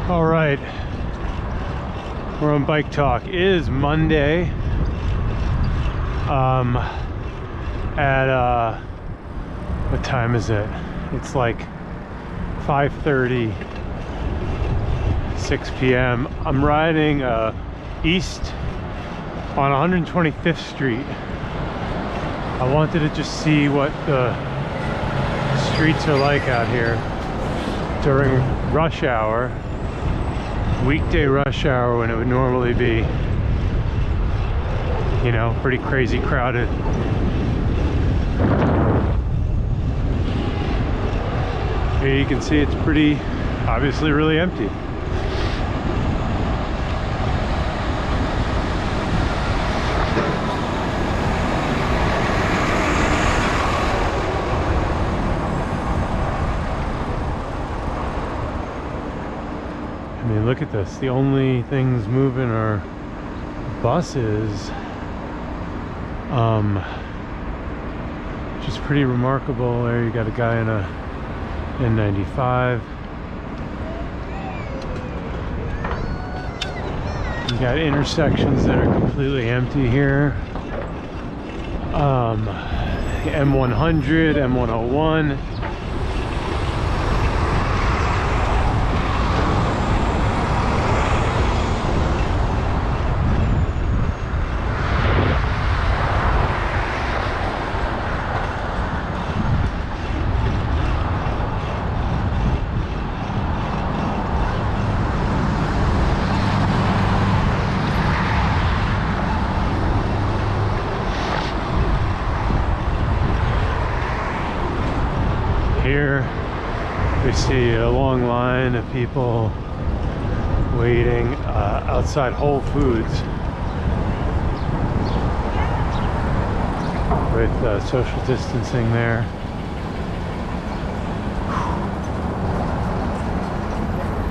All right, we're on Bike Talk. It is Monday. At what time is it? It's like 5:30, 6 p.m. I'm riding east on 125th Street. I wanted to just see what the streets are like out here during rush hour, weekday rush hour, when it would normally be, you know, pretty crazy crowded. Here you can see it's pretty, obviously really empty. I mean, look at this. The only things moving are buses. Which is pretty remarkable. There you got a guy in a N95. You got intersections that are completely empty here. M100, M101. Here we see a long line of people waiting outside Whole Foods with social distancing there.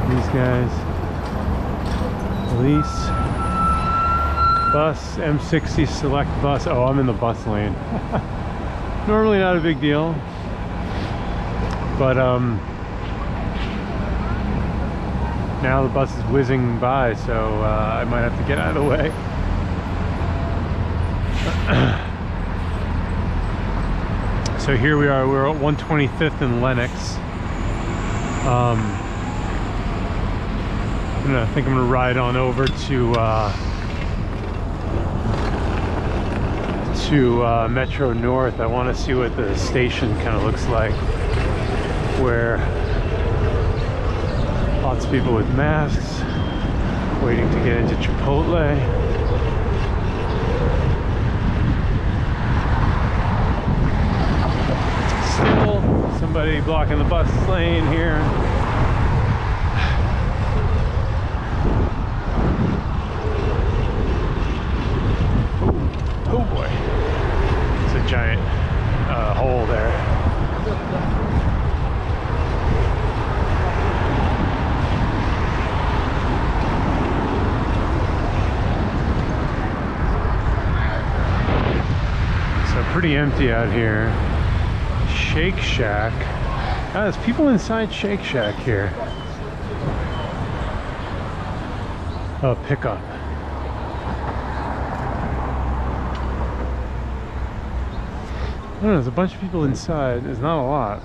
These guys, police, bus, M60 select bus. Oh, I'm in the bus lane. Normally not a big deal. But now the bus is whizzing by, so I might have to get out of the way. So here we are, we're at 125th and Lenox. I think I'm gonna ride on over to Metro North. I want to see what the station kind of looks like, where lots of people with masks waiting to get into Chipotle. Still somebody blocking the bus lane here. Oh boy, it's a giant hole there. Pretty empty out here. Shake Shack. There's people inside Shake Shack here. Oh, pickup. I don't know, there's a bunch of people inside. There's not a lot.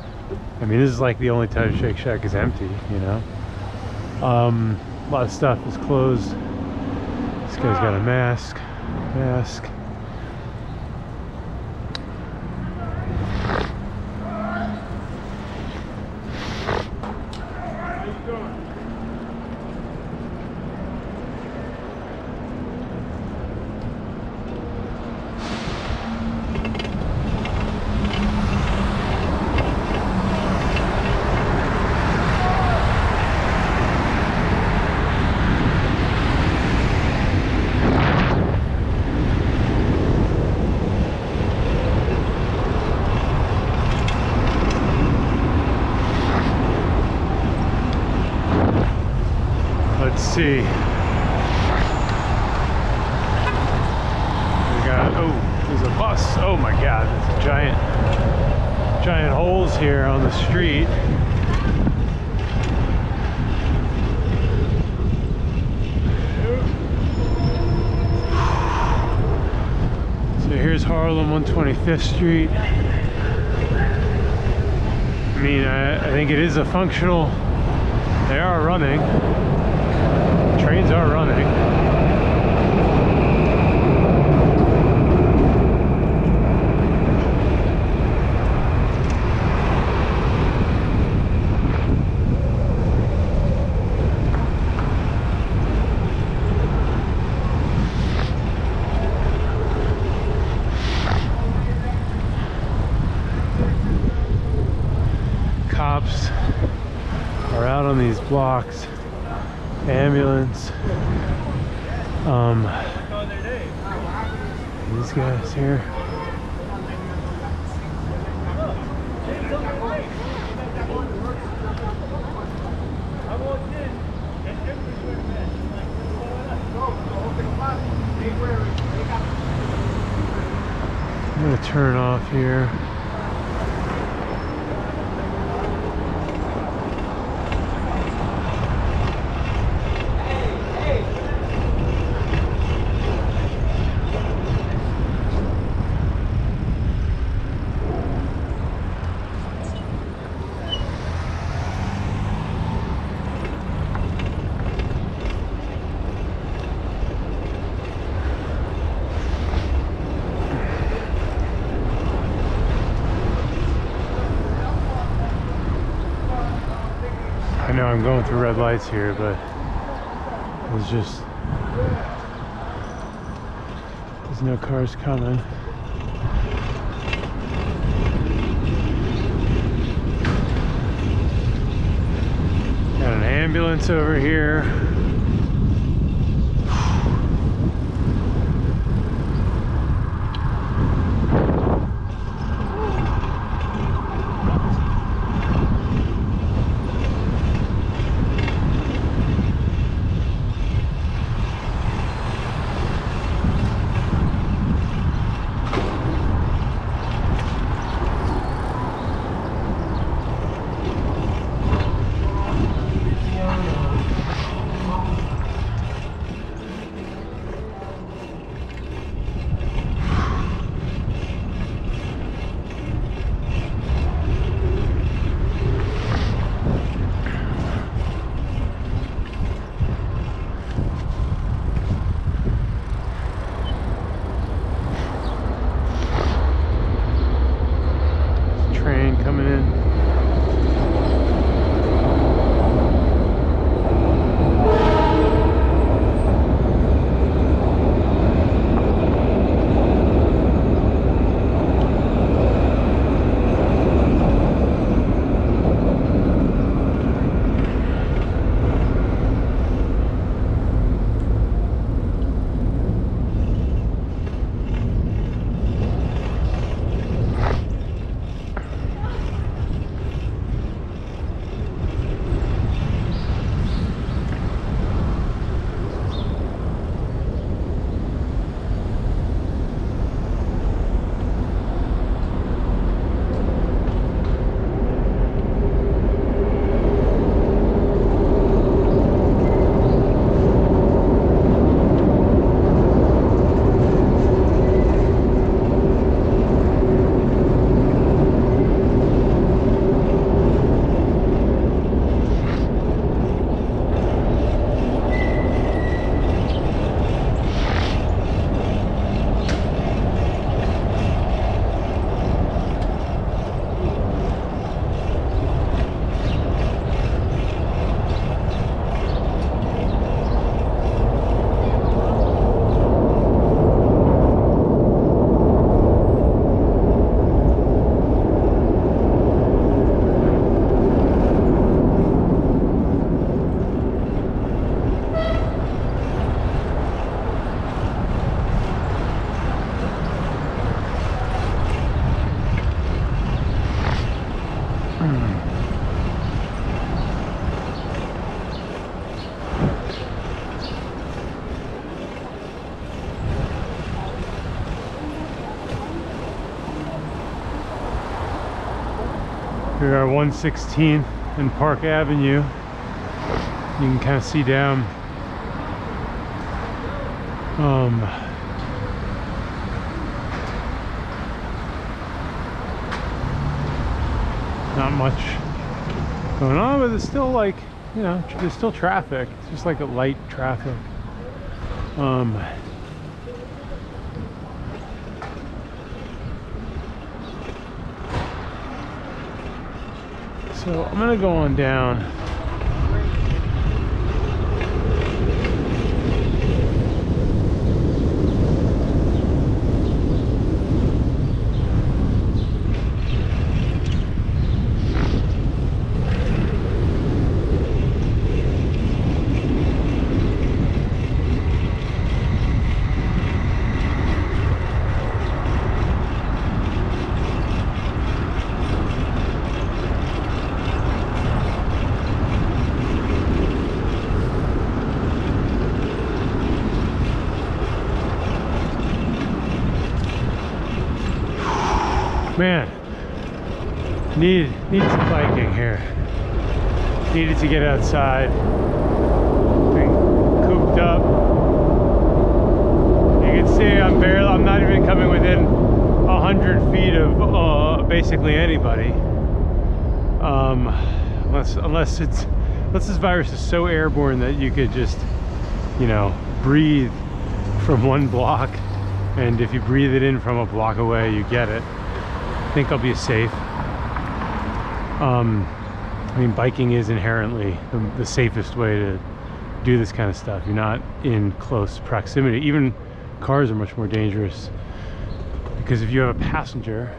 I mean, this is like the only time Shake Shack is empty, you know? A lot of stuff is closed. This guy's got a mask. See. We got, oh, there's a bus. Oh my God, there's giant holes here on the street. Harlem 125th Street. I mean, I think it is a functional, they are running, trains are running. Cops are out on these blocks. Ambulance. These guys here. I'm gonna turn off here. I know I'm going through red lights here, but there's no cars coming. Got an ambulance over here. Coming in. We are 116th and Park Avenue. You can kind of see down much going on, but it's still like, you know, there's still traffic. It's just like a light traffic. So I'm gonna go on down. Man, need some biking here. Needed to get outside. Been cooped up. You can see I'm not even coming within 100 feet of basically anybody. Unless this virus is so airborne that you could just, you know, breathe from one block, and if you breathe it in from a block away, you get it. I think I'll be safe. I mean, biking is inherently the safest way to do this kind of stuff. You're not in close proximity. Even cars are much more dangerous, because if you have a passenger,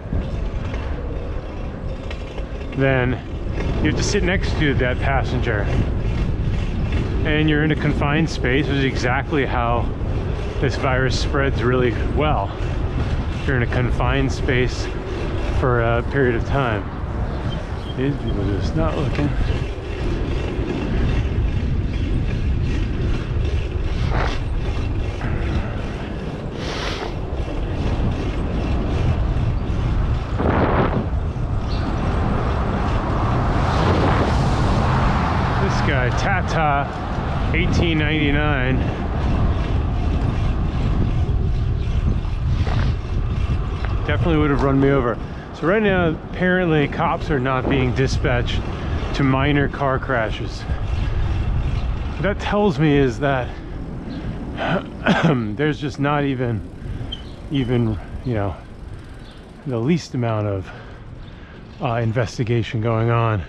then you have to sit next to that passenger, and you're in a confined space, which is exactly how this virus spreads really well. You're in a confined space for a period of time. These people are just not looking. This guy, Tata, 1899. Definitely would have run me over. So right now, apparently, cops are not being dispatched to minor car crashes. What that tells me is that there's just not even, you know, the least amount of investigation going on.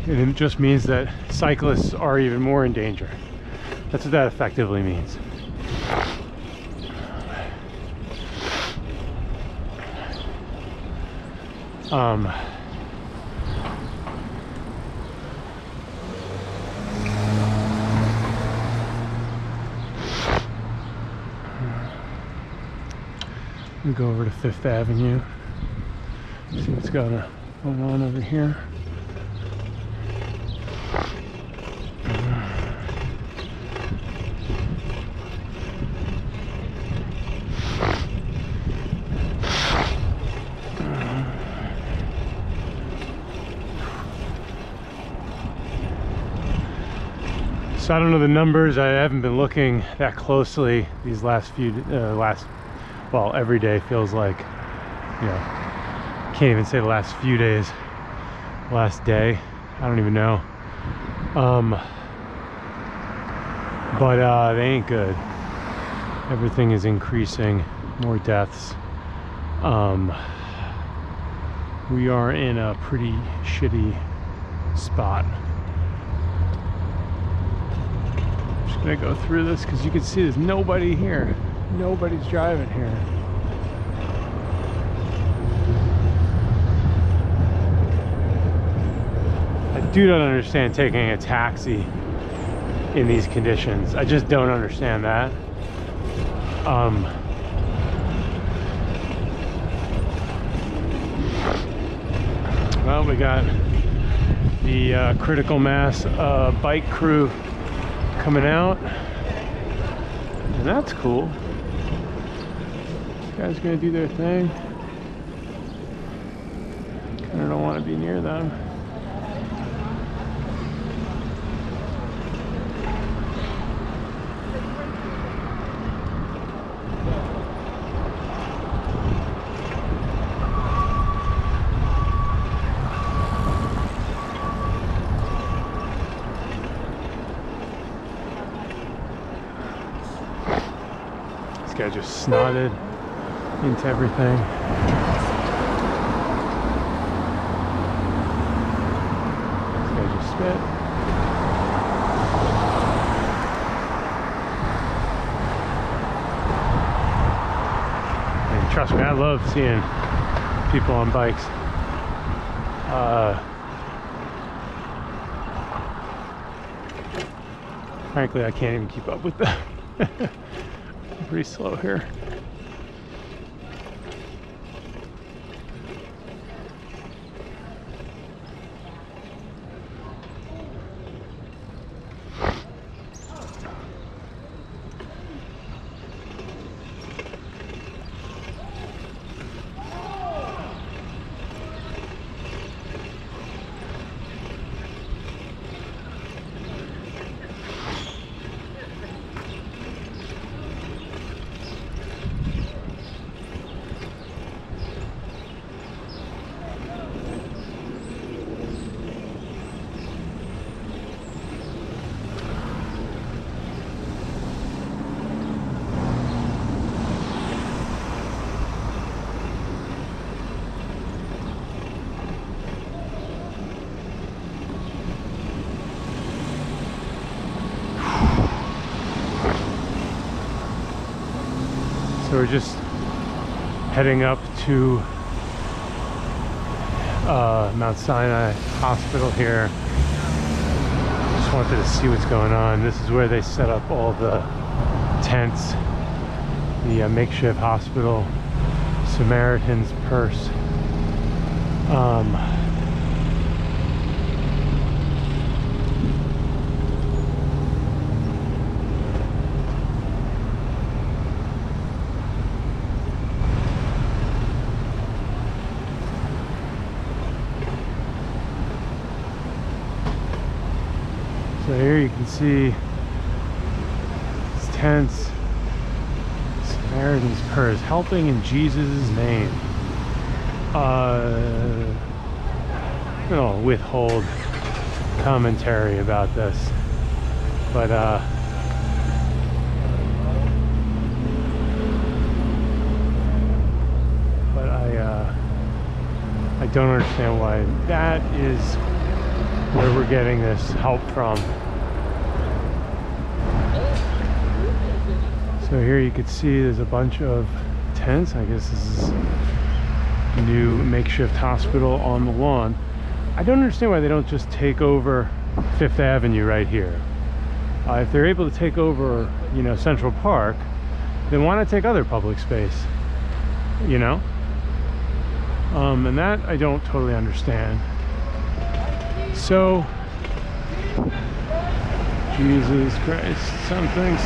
And it just means that cyclists are even more in danger. That's what that effectively means. We'll go over to Fifth Avenue, see what's going on over here. So I don't know the numbers. I haven't been looking that closely these last few, well, every day feels like, you know, can't even say the last few days, last day, I don't even know. But they ain't good. Everything is increasing, more deaths. We are in a pretty shitty spot. I'm gonna go through this because you can see there's nobody here. Nobody's driving here. I do not understand taking a taxi in these conditions. I just don't understand that. Well, we got the critical mass bike crew coming out, and that's cool. These guys are gonna do their thing. Kinda don't want to be near them. guy just snotted into everything. This guy just spit. And trust me, I love seeing people on bikes. Frankly, I can't even keep up with them. Pretty slow here. So we're just heading up to Mount Sinai Hospital here. Just wanted to see what's going on. This is where they set up all the tents, the makeshift hospital, Samaritan's Purse. So here you can see these tents, Samaritan's Purse, helping in Jesus' name. I'm gonna withhold commentary about this, but I don't understand why that is where we're getting this help from. So here you can see there's a bunch of tents. I guess this is a new makeshift hospital on the lawn. I don't understand why they don't just take over Fifth Avenue right here. If they're able to take over, you know, Central Park, then why not take other public space, you know? And that I don't totally understand. So, Jesus Christ, something.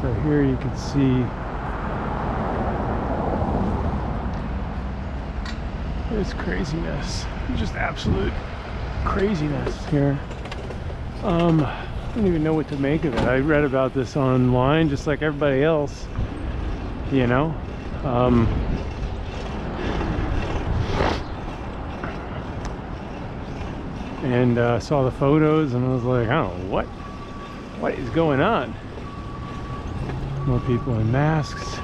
So here you can see this craziness, just absolute craziness here. I don't even know what to make of it. I read about this online just like everybody else, you know. And saw the photos and I was like, I don't know, what is going on? More people in masks.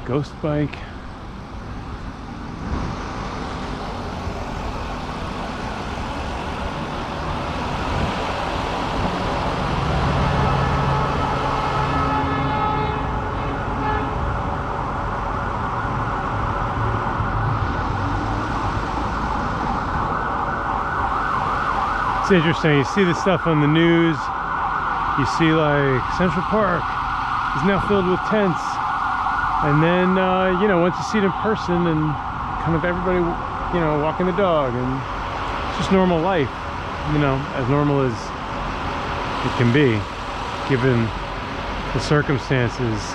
Ghost bike. It's interesting, you see this stuff on the news, you see like Central Park is now filled with tents, and then you know, once you see it in person and kind of everybody, you know, walking the dog, and it's just normal life, you know, as normal as it can be given the circumstances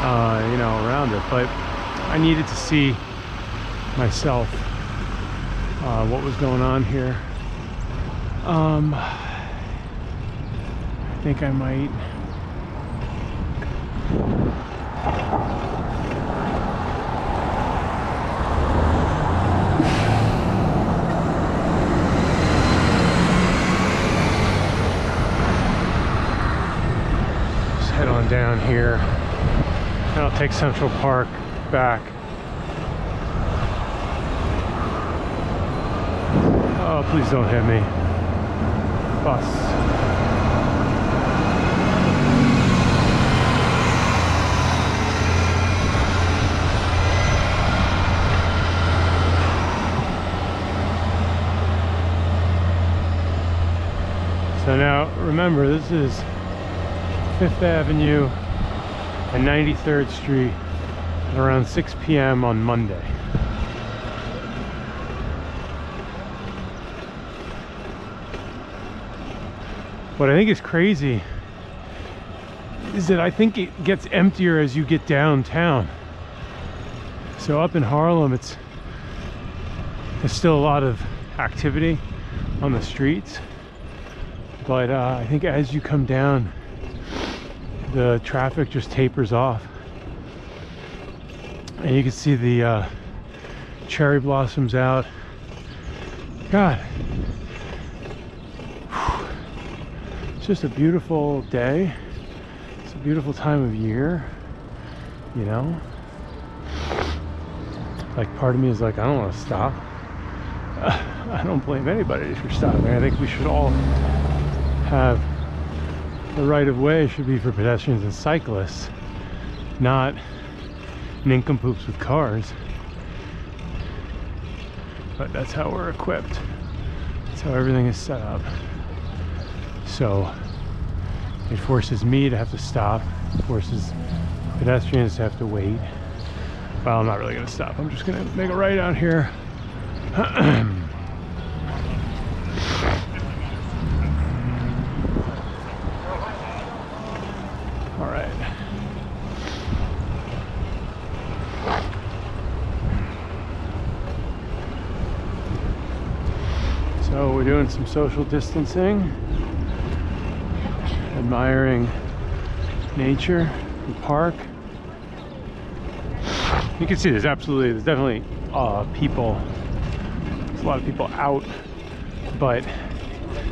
you know, around it. But I needed to see myself what was going on here. I think I might Just head on down here, and I'll take Central Park back. Oh, please don't hit me. Bus. So now, remember, this is 5th Avenue and 93rd Street at around 6 p.m. on Monday. What I think is crazy is that I think it gets emptier as you get downtown. So up in Harlem, there's still a lot of activity on the streets. But I think as you come down, the traffic just tapers off. And you can see the cherry blossoms out. God. It's just a beautiful day. It's a beautiful time of year, you know? Like, part of me is like, I don't want to stop. I don't blame anybody for stopping. I think we should all have the right of way should be for pedestrians and cyclists, not nincompoops with cars. But that's how we're equipped. That's how everything is set up. So it forces me to have to stop, it forces pedestrians to have to wait. Well, I'm not really going to stop. I'm just going to make a right out here. All right. So we're doing some social distancing, admiring nature, the park. You can see there's definitely people. There's a lot of people out, but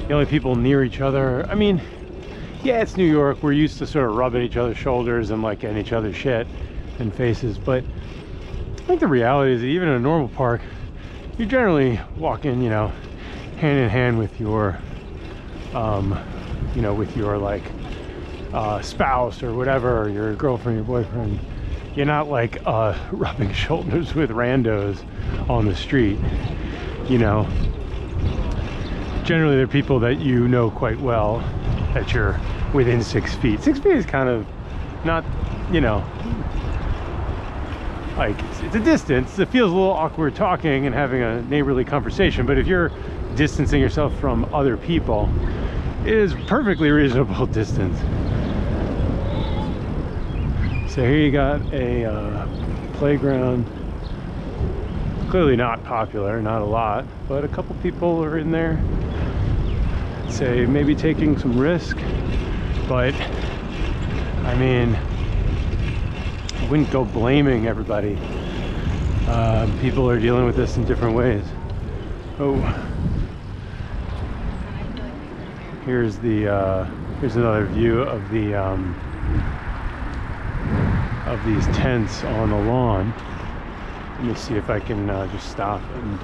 the only people near each other, I mean, yeah, it's New York. We're used to sort of rubbing each other's shoulders and like getting each other's shit and faces, but I think the reality is that even in a normal park, you're generally walking, you know, hand in hand with your, you know, with your like spouse or whatever, or your girlfriend, your boyfriend. You're not like rubbing shoulders with randos on the street, you know. Generally, they're people that you know quite well, that you're within 6 feet. 6 feet is kind of not, you know, like it's a distance. It feels a little awkward talking and having a neighborly conversation, but if you're distancing yourself from other people, it is perfectly reasonable distance. So here you got a playground. Clearly not popular, not a lot, but a couple people are in there. Say maybe taking some risk, but I mean, I wouldn't go blaming everybody. People are dealing with this in different ways. Oh, here's another view of the of these tents on the lawn. Let me see if I can just stop and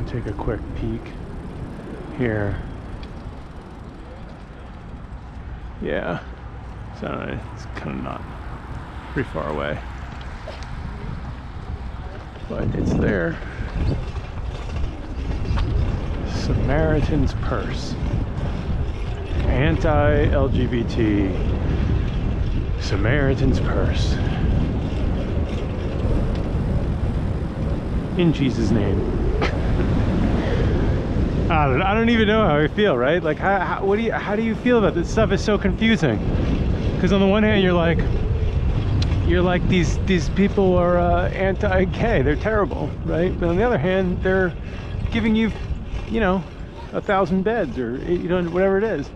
take a quick peek here. Yeah, so it's kind of not pretty far away, but it's there. Samaritan's Purse. Anti-LGBT Samaritan's Purse. In Jesus' name. I don't even know how I feel, right? Like, how do you feel about this stuff? Is so confusing. Because on the one hand, you're like these people are anti-gay. They're terrible, right? But on the other hand, they're giving you, you know, 1,000 beds or, you know, whatever it is.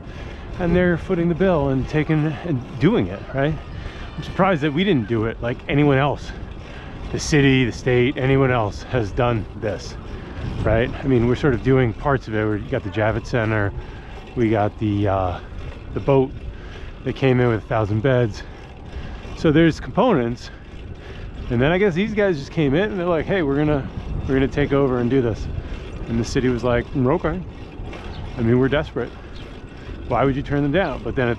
and they're footing the bill and taking and doing it, right? I'm surprised that we didn't do it like anyone else. The city, the state, anyone else has done this, right? I mean, we're sort of doing parts of it. We got the Javits Center, we got the boat that came in with 1,000 beds. So there's components, and then I guess these guys just came in and they're like, hey, we're gonna take over and do this. And the city was like, okay. I mean, we're desperate. Why would you turn them down? But then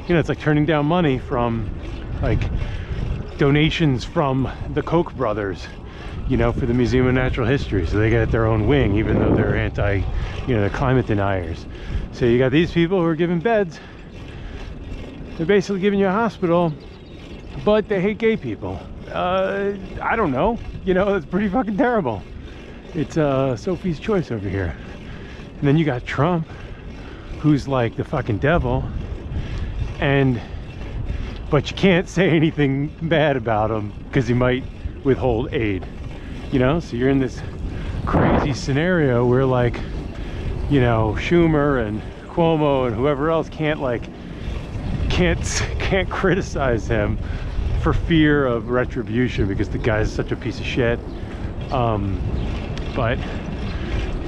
it's like turning down money from like donations from the Koch brothers, for the Museum of Natural History. So they get their own wing, even though they're anti, they're climate deniers. So you got these people who are giving beds. They're basically giving you a hospital, but they hate gay people. I don't know. It's pretty fucking terrible. It's Sophie's choice over here. And then you got Trump, who's like the fucking devil, but you can't say anything bad about him because he might withhold aid. So you're in this crazy scenario where like, Schumer and Cuomo and whoever else can't criticize him for fear of retribution because the guy's such a piece of shit. But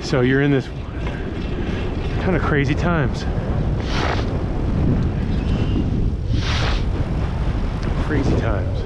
so you're in this kind of crazy times. Crazy times.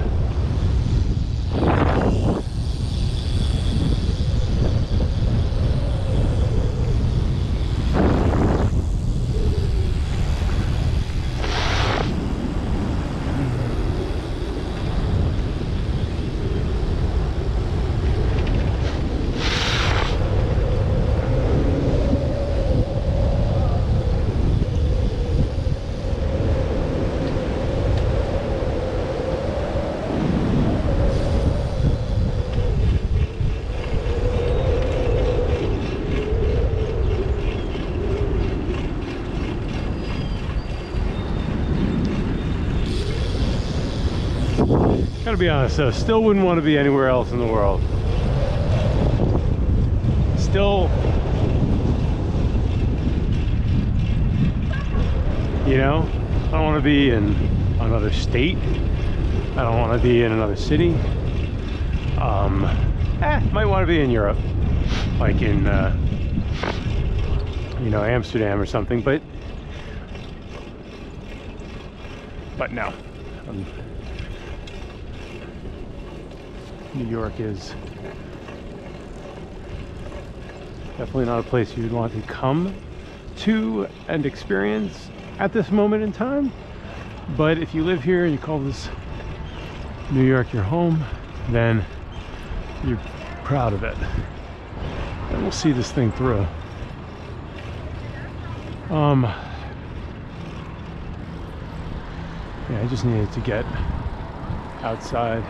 Gotta be honest though, still wouldn't want to be anywhere else in the world. Still, I don't want to be in another state. I don't want to be in another city. Might want to be in Europe, like in Amsterdam or something, but no. New York is definitely not a place you'd want to come to and experience at this moment in time. But if you live here and you call this New York your home, then you're proud of it. And we'll see this thing through. Yeah, I just needed to get outside.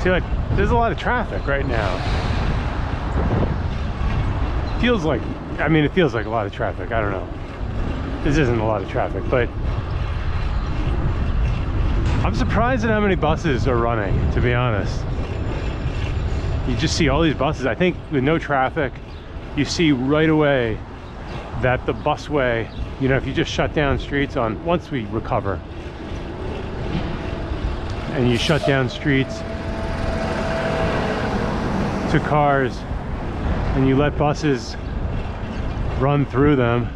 See, like, there's a lot of traffic right now. Feels like, it feels like a lot of traffic. I don't know. This isn't a lot of traffic, but I'm surprised at how many buses are running, to be honest. You just see all these buses. I think with no traffic, you see right away that the busway, if you just shut down streets once we recover, and you shut down streets to cars and you let buses run through them,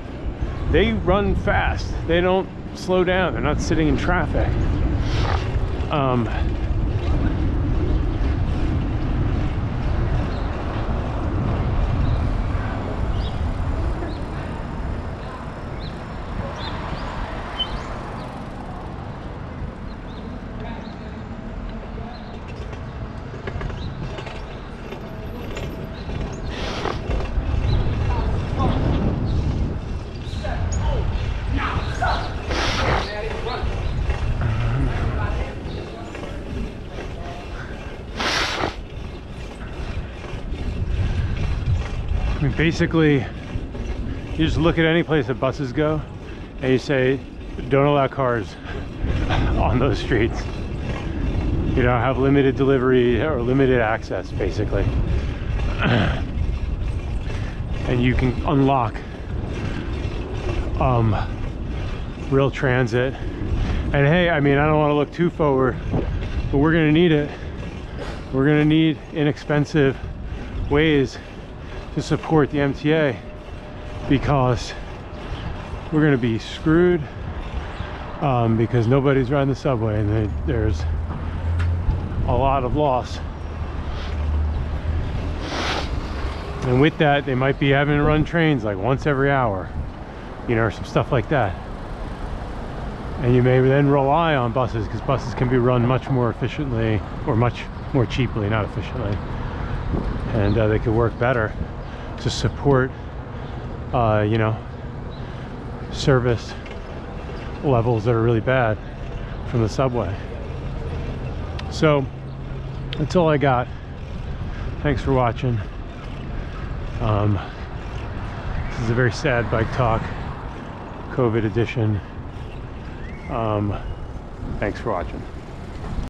they run fast. They don't slow down. They're not sitting in traffic. I mean, basically, you just look at any place that buses go and you say, don't allow cars on those streets. You know, have limited delivery or limited access, basically. And you can unlock real transit. And hey, I mean, I don't want to look too forward, but we're gonna need it. We're gonna need inexpensive ways to support the MTA, because we're gonna be screwed because nobody's riding the subway, and there's a lot of loss. And with that, they might be having to run trains like once every hour, you know, or some stuff like that. And you may then rely on buses, because buses can be run much more efficiently, or much more cheaply, not efficiently, and they could work better to support you know, service levels that are really bad from the subway. So that's all I got. Thanks for watching. This is a very sad bike talk, COVID edition. Thanks for watching.